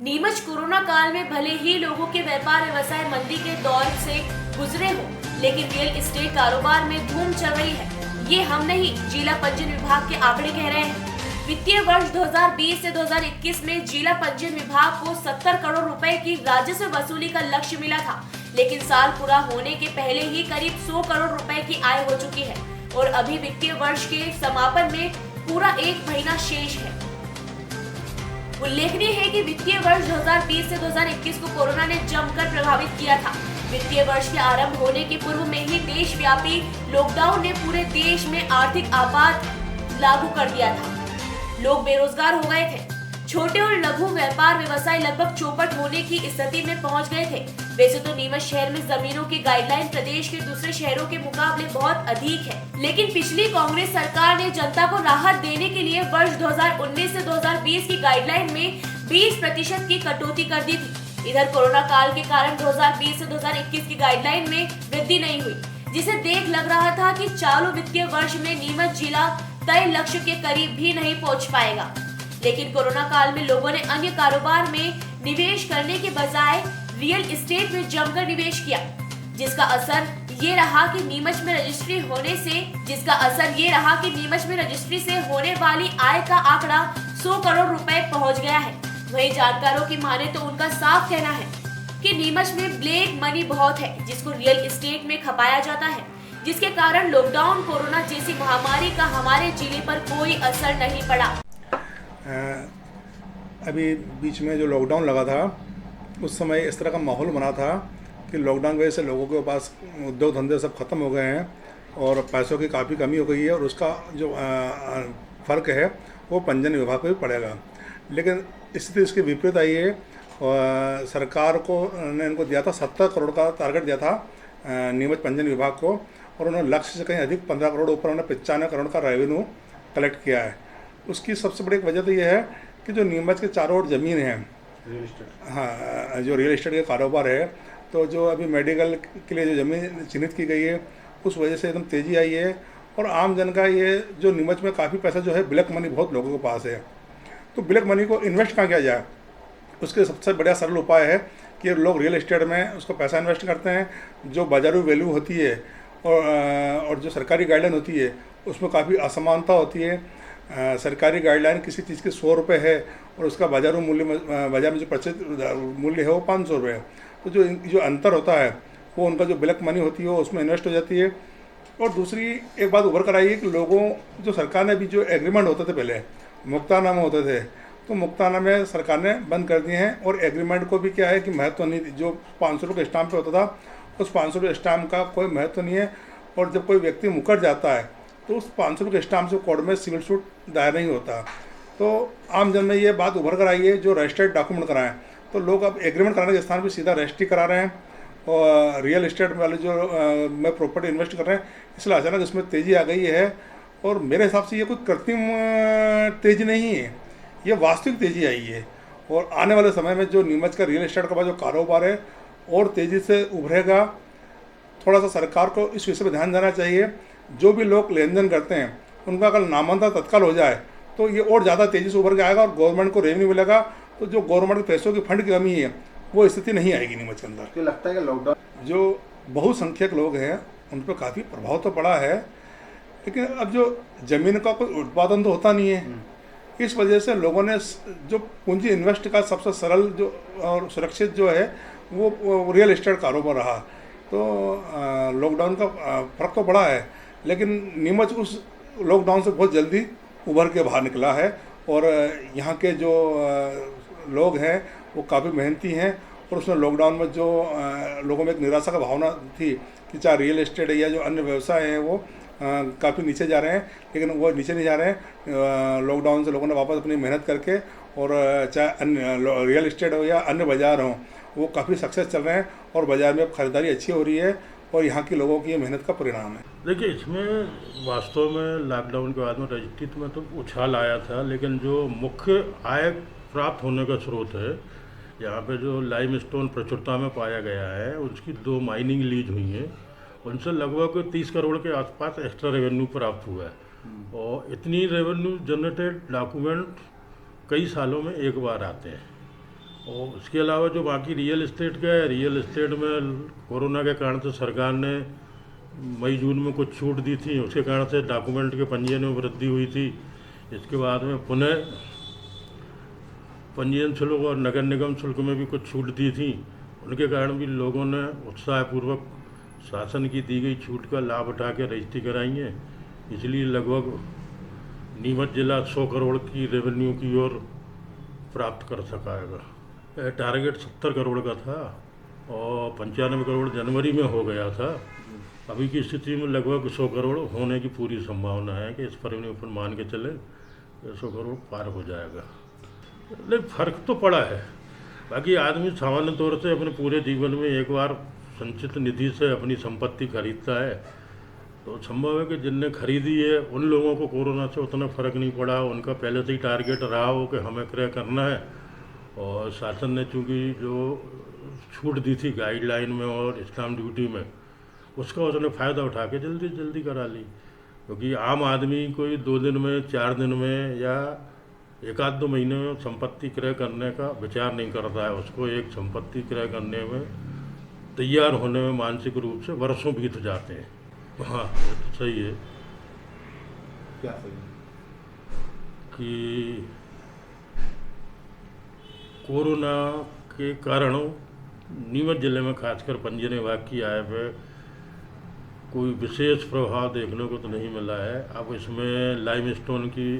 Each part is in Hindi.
नीमच कोरोना काल में भले ही लोगों के व्यापार व्यवसाय मंदी के दौर से गुजरे हो, लेकिन रियल एस्टेट कारोबार में धूम चल रही है। ये हम नहीं, जिला पंजीयन विभाग के आंकड़े कह रहे हैं। वित्तीय वर्ष 2020 से 2021 में जिला पंजीयन विभाग को 70 करोड़ रुपए की राजस्व वसूली का लक्ष्य मिला था, लेकिन साल पूरा होने के पहले ही करीब 100 करोड़ रुपए की आय हो चुकी है और अभी वित्तीय वर्ष के समापन में पूरा एक महीना शेष है। उल्लेखनीय है कि वित्तीय वर्ष 2020 से 2021 को कोरोना ने जमकर प्रभावित किया था। वित्तीय वर्ष के आरंभ होने के पूर्व में ही देशव्यापी लॉकडाउन ने पूरे देश में आर्थिक आपात लागू कर दिया था। लोग बेरोजगार हो गए थे। छोटे और लघु व्यापार व्यवसाय लगभग चौपट होने की स्थिति में पहुंच गए थे। वैसे तो नीमच शहर में जमीनों की गाइडलाइन प्रदेश के दूसरे शहरों के मुकाबले बहुत अधिक है, लेकिन पिछली कांग्रेस सरकार ने जनता को राहत देने के लिए वर्ष 2019 से 2020 की गाइडलाइन में 20% की कटौती कर दी थी। इधर कोरोना काल के कारण 2020 से 2021 की गाइडलाइन में वृद्धि नहीं हुई, जिसे देख लग रहा था कि चालू वित्तीय वर्ष में नीमच जिला तय लक्ष्य के करीब भी नहीं पहुंच पाएगा। लेकिन कोरोना काल में लोगों ने अन्य कारोबार में निवेश करने के बजाय रियल एस्टेट में जमकर निवेश किया, जिसका असर ये रहा कि नीमच में रजिस्ट्री से होने वाली आय का आंकड़ा 100 करोड़ रुपए पहुंच गया है। वहीं जानकारों की माने तो उनका साफ कहना है कि नीमच में ब्लैक मनी बहुत है, जिसको रियल एस्टेट में खपाया जाता है, जिसके कारण लॉकडाउन कोरोना जैसी महामारी का हमारे जिले पर कोई असर नहीं पड़ा। अभी बीच में जो लॉकडाउन लगा था उस समय इस तरह का माहौल बना था कि लॉकडाउन की वजह से लोगों के पास उद्योग धंधे सब खत्म हो गए हैं और पैसों की काफ़ी कमी हो गई है और उसका जो फ़र्क है वो पंजीयन विभाग को भी पड़ेगा। लेकिन स्थिति इसकी विपरीत आई है। सरकार को ने इनको दिया था 70 करोड़ का टारगेट दिया था नीमच पंजीयन विभाग को, और उन्होंने लक्ष्य से कहीं अधिक 15 करोड़ ऊपर उन्होंने 95 करोड़ का रेवेन्यू कलेक्ट किया है। उसकी सबसे बड़ी वजह तो ये है कि जो नीमच के चारों ओर ज़मीन है, हाँ, जो रियल एस्टेट का कारोबार है, तो जो अभी मेडिकल के लिए जो ज़मीन चिन्हित की गई है उस वजह से एकदम तेज़ी आई है और आम जन का ये जो नीमच में काफ़ी पैसा जो है ब्लैक मनी बहुत लोगों के पास है। तो ब्लैक मनी को इन्वेस्ट कहाँ किया जाए, उसके सबसे बढ़िया सरल उपाय है कि लोग रियल एस्टेट में उसको पैसा इन्वेस्ट करते हैं। जो बाजारू वैल्यू होती है और जो सरकारी गाइडलाइन होती है उसमें काफ़ी असमानता होती है। सरकारी गाइडलाइन किसी चीज़ के 100 रुपये है और उसका बाजार में जो प्रचलित मूल्य है वो 500 रुपये है। तो जो अंतर होता है वो उनका जो ब्लैक मनी होती है वो उसमें इन्वेस्ट हो जाती है। और दूसरी एक बात उभर कर आई है कि लोगों जो सरकार ने भी जो एग्रीमेंट होते थे पहले मुक्तानामे होते थे, तो मुक्तानामे सरकार ने बंद कर दिए हैं और एग्रीमेंट को भी क्या है कि महत्व नहीं, जो 500 रुपये स्टाम्प पे होता था उस 500 रुपये स्टाम्प का कोई महत्व नहीं है। और जब कोई व्यक्ति मुकर जाता है तो उस 500 रुपये स्टाम्प से कोर्ट में सिविल सूट दायर नहीं होता। तो आम जन में ये बात उभर कर आई है जो रजिस्टर्ड डॉक्यूमेंट कराएं, तो लोग अब एग्रीमेंट कराने के स्थान पर सीधा रजिस्ट्री करा रहे हैं और रियल एस्टेट वाले जो में प्रॉपर्टी इन्वेस्ट कर रहे हैं, इसलिए अचानक इसमें तेज़ी आ गई है। और मेरे हिसाब से ये कोई कृत्रिम तेज़ी नहीं है, ये वास्तविक तेज़ी आई है। और आने वाले समय में जो नीमच का रियल एस्टेट का जो कारोबार है और तेज़ी से उभरेगा। थोड़ा सा सरकार को इस विषय पर ध्यान देना चाहिए। जो भी लोग लेन देन करते हैं उनका अगर नामांतरण तत्काल हो जाए तो ये और ज़्यादा तेज़ी से उभर के आएगा और गवर्नमेंट को रेवेन्यू मिलेगा। तो जो गवर्नमेंट के पैसों की फंड की कमी है वो स्थिति नहीं आएगी नीमच के अंदर। तो लगता है कि लॉकडाउन जो बहुसंख्यक लोग हैं उन पर काफ़ी प्रभाव तो पड़ा है, लेकिन अब जो ज़मीन का कोई उत्पादन तो होता नहीं है। इस वजह से लोगों ने जो पूंजी इन्वेस्ट का सबसे सरल जो और सुरक्षित जो है वो रियल एस्टेट कारोबार रहा। तो लॉकडाउन का फ़र्क तो पड़ा है, लेकिन नीमच उस लॉकडाउन से बहुत जल्दी उभर के बाहर निकला है और यहाँ के जो लोग हैं वो काफ़ी मेहनती हैं। और उसमें लॉकडाउन में जो लोगों में एक निराशा का भावना थी कि चाहे रियल एस्टेट है या जो अन्य व्यवसाय हैं वो काफ़ी नीचे जा रहे हैं, लेकिन वो नीचे नहीं जा रहे हैं। लॉकडाउन से लोगों ने वापस अपनी मेहनत करके और चाहे अन्य रियल एस्टेट हो या अन्य बाज़ार हों वो काफ़ी सक्सेस चल रहे हैं और बाज़ार में अब खरीदारी अच्छी हो रही है और यहाँ के लोगों की ये मेहनत का परिणाम है। देखिए, इसमें वास्तव में लॉकडाउन के बाद में रजिस्ट्री में तो उछाल आया था, लेकिन जो मुख्य आय प्राप्त होने का स्रोत है यहाँ पे जो लाइमस्टोन प्रचुरता में पाया गया है, उसकी 2 माइनिंग लीज हुई हैं, उनसे लगभग 30 करोड़ के आसपास एक्स्ट्रा रेवेन्यू प्राप्त हुआ है। और इतनी रेवेन्यू जनरेटेड डॉक्यूमेंट कई सालों में एक बार आते हैं और उसके अलावा जो बाकी रियल इस्टेट का है, रियल इस्टेट में कोरोना के कारण से सरकार ने मई जून में कुछ छूट दी थी, उसके कारण से डॉक्यूमेंट के पंजीयन में वृद्धि हुई थी। इसके बाद में पुनः पंजीयन शुल्क और नगर निगम शुल्क में भी कुछ छूट दी थी। उनके कारण भी लोगों ने उत्साहपूर्वक शासन की दी गई छूट का लाभ उठा के रजिस्ट्री कराई है। इसलिए लगभग नीमच जिला 100 करोड़ की रेवेन्यू की ओर प्राप्त कर सकेगा। टारगेट 70 करोड़ का था और 95 करोड़ जनवरी में हो गया था। अभी की स्थिति में लगभग 100 करोड़ होने की पूरी संभावना है कि इस पर मान के चले 100 करोड़ पार हो जाएगा। नहीं, फर्क तो पड़ा है। बाकी आदमी सामान्य तौर से अपने पूरे जीवन में एक बार संचित निधि से अपनी संपत्ति खरीदता है, तो संभव है कि जिनने खरीदी है उन लोगों को कोरोना से उतना फर्क नहीं पड़ा। उनका पहले से ही टारगेट रहा हो कि हमें क्रय करना है, और शासन ने चूँकि जो छूट दी थी गाइडलाइन में और स्टाम्प ड्यूटी में, उसका उसने फ़ायदा उठा के जल्दी जल्दी करा ली। क्योंकि आम आदमी कोई 2 दिन में, 4 दिन में या 1-2 महीने में संपत्ति क्रय करने का विचार नहीं करता है। उसको एक संपत्ति क्रय करने में तैयार होने में मानसिक रूप से वर्षों बीत जाते हैं। हाँ, ये तो सही है। क्या सही है? कि कोरोना के कारण नीमच जिले में खासकर पंजीयन विभाग की आय पे कोई विशेष प्रभाव देखने को तो नहीं मिला है। अब इसमें लाइमस्टोन की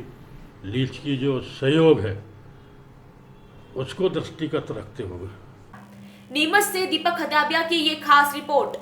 लीच की जो सहयोग है उसको दृष्टिगत रखते हुए नीमच से दीपक खदाबिया की ये खास रिपोर्ट।